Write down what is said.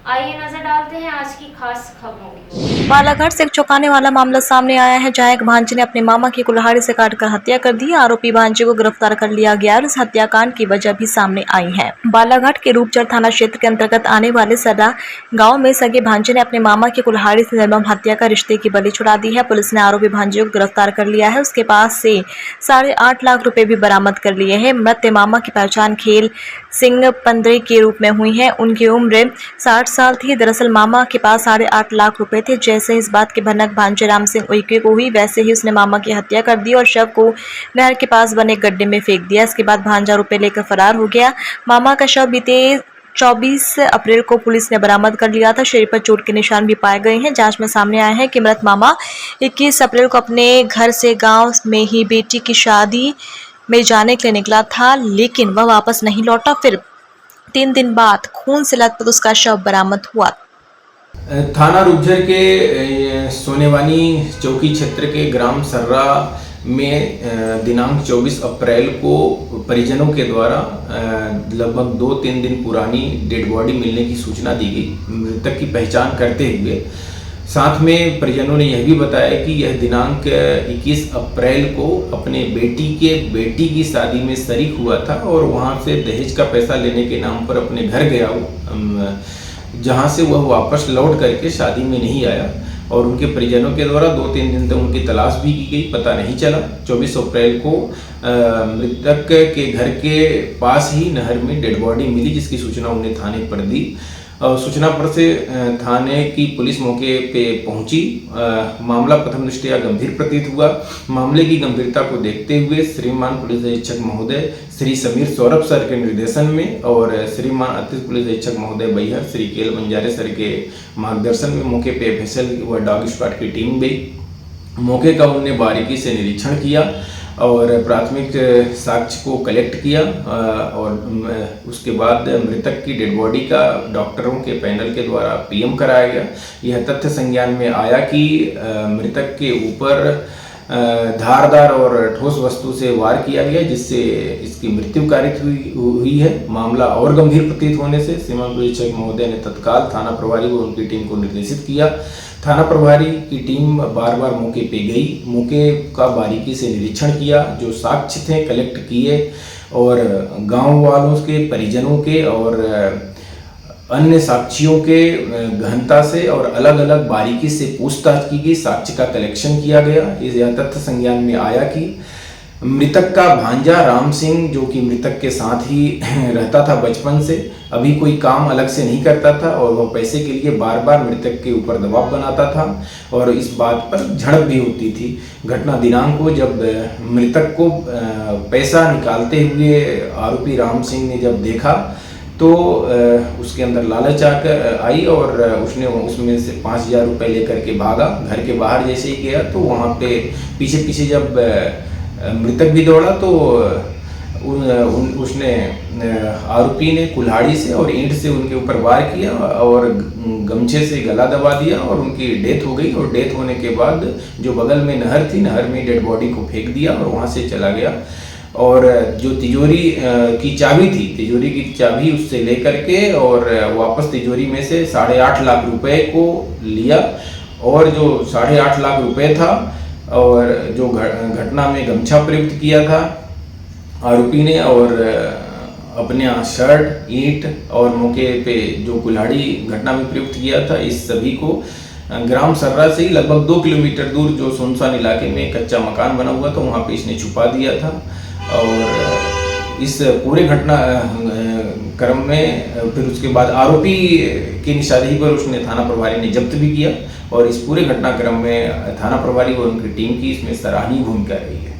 आइए नजर डालते हैं आज की खास खबरों की। बालाघाट से एक चौंकाने वाला मामला सामने आया है, जहां एक भांजे ने अपने मामा की कुल्हाड़ी से काटकर हत्या कर दी। आरोपी भांजे को गिरफ्तार कर लिया गया और इस हत्याकांड की वजह भी सामने आई है। बालाघाट के रूपचर थाना क्षेत्र के अंतर्गत आने वाले सर्रा गांव में सगे भांजे ने अपने मामा की कुल्हाड़ी से निर्मम हत्या कर रिश्ते की बलि चढ़ा दी है। पुलिस ने आरोपी भांजे को गिरफ्तार कर लिया है। उसके पास से 8.5 लाख रुपए भी बरामद कर लिए हैं। मृत मामा की पहचान खेल सिंह पंद्रे के रूप में हुई है। उनकी उम्र 60 साल थी। दरअसल मामा के पास 8.5 लाख रुपए थे। जैसे इस बात की भनक भांजे राम सिंह उइके को हुई, वैसे ही उसने मामा की हत्या कर दी और शव को नहर के पास बने गड्ढे में फेंक दिया। इसके बाद भांजा रुपए लेकर फरार हो गया। मामा का शव बीते 24 अप्रैल को पुलिस ने बरामद कर लिया था। शरीर पर चोट के निशान भी पाए गए हैं। जांच में सामने आया है कि मृत मामा 21 अप्रैल को अपने घर से गांव में ही बेटी की शादी में जाने के लिए निकला था, लेकिन वह वापस नहीं लौटा। फिर 3 दिन बाद खून से लथपथ उसका शव बरामद हुआ। थाना रूपझर के सोनेवानी चौकी क्षेत्र के ग्राम सर्रा में दिनांक 24 अप्रैल को परिजनों के द्वारा लगभग 2-3 दिन पुरानी डेड बॉडी मिलने की सूचना दी गई। मृतक की पहचान करते हुए साथ में परिजनों ने यह भी बताया कि यह दिनांक 21 अप्रैल को अपने बेटी की शादी में शरीक हुआ था और वहां से दहेज का पैसा लेने के नाम पर अपने घर गया वो, जहां से वह वापस लौट करके शादी में नहीं आया और उनके परिजनों के द्वारा 2-3 दिन तक उनकी तलाश भी की गई, पता नहीं चला। 24 अप्रैल को मृतक के घर के पास ही नहर में डेड बॉडी मिली, जिसकी सूचना उन्हें थाने पर दी। सूचना पर से थाने की पुलिस मौके पे पहुंची। मामला प्रथम दृष्टया गंभीर प्रतीत हुआ। मामले की गंभीरता को देखते हुए श्रीमान पुलिस अधीक्षक महोदय श्री समीर सौरभ सर के निर्देशन में और श्रीमान अतिरिक्त पुलिस अधीक्षक महोदय बैहर श्री केल बंजारे सर के मार्गदर्शन में मौके पे एफएसएल व डॉग स्क्वाड की टीम गई। मौके का उन्होंने बारीकी से निरीक्षण किया और प्राथमिक साक्ष्य को कलेक्ट किया और उसके बाद मृतक की डेड बॉडी का डॉक्टरों के पैनल के द्वारा पीएम कराया गया। यह तथ्य संज्ञान में आया कि मृतक के ऊपर धारदार और ठोस वस्तु से वार किया गया, जिससे इसकी मृत्यु कारित हुई है। मामला और गंभीर प्रतीत होने से श्रीमान पुलिस अधीक्षक महोदय ने तत्काल थाना प्रभारी व उनकी टीम को निर्देशित किया। थाना प्रभारी की टीम बार बार मौके पे गई, मौके का बारीकी से निरीक्षण किया, जो साक्ष्य थे कलेक्ट किए और गांव वालों के परिजनों के और अन्य साक्षियों के गहनता से और अलग अलग बारीकी से पूछताछ की गई, साक्ष्य का कलेक्शन किया गया। यह तथ्य संज्ञान में आया कि मृतक का भांजा राम सिंह, जो कि मृतक के साथ ही रहता था बचपन से, अभी कोई काम अलग से नहीं करता था और वह पैसे के लिए बार बार मृतक के ऊपर दबाव बनाता था और इस बात पर झड़प भी होती थी। घटना दिनांक को जब मृतक को पैसा निकालते हुए आरोपी राम सिंह ने जब देखा तो उसके अंदर लालच आकर आई और उसने उसमें से 5,000 रुपये लेकर के भागा। घर के बाहर जैसे ही गया तो वहाँ पे पीछे पीछे जब मृतक भी दौड़ा तो उसने आरोपी ने कुल्हाड़ी से और ईंट से उनके ऊपर वार किया और गमछे से गला दबा दिया और उनकी डेथ हो गई। और डेथ होने के बाद जो बगल में नहर थी, नहर में डेड बॉडी को फेंक दिया और वहाँ से चला गया। और जो तिजोरी की चाबी थी, तिजोरी की चाबी उससे लेकर के और वापस तिजोरी में से 8.5 लाख रुपए को लिया और जो 8.5 लाख रुपए था और जो घटना में गमछा प्रयुक्त किया था आरोपी ने और अपने शर्ट, ईंट और मौके पे जो कुल्हाड़ी घटना में प्रयुक्त किया था, इस सभी को ग्राम सर्रा से ही लगभग 2 किलोमीटर दूर जो सुनसान इलाके में कच्चा मकान बना हुआ था वहाँ पे इसने छुपा दिया था। और इस पूरे घटना क्रम में फिर उसके बाद आरोपी की निशानदेही पर उसने थाना प्रभारी ने जब्त भी किया और इस पूरे घटनाक्रम में थाना प्रभारी व उनकी टीम की इसमें सराहनीय भूमिका रही है।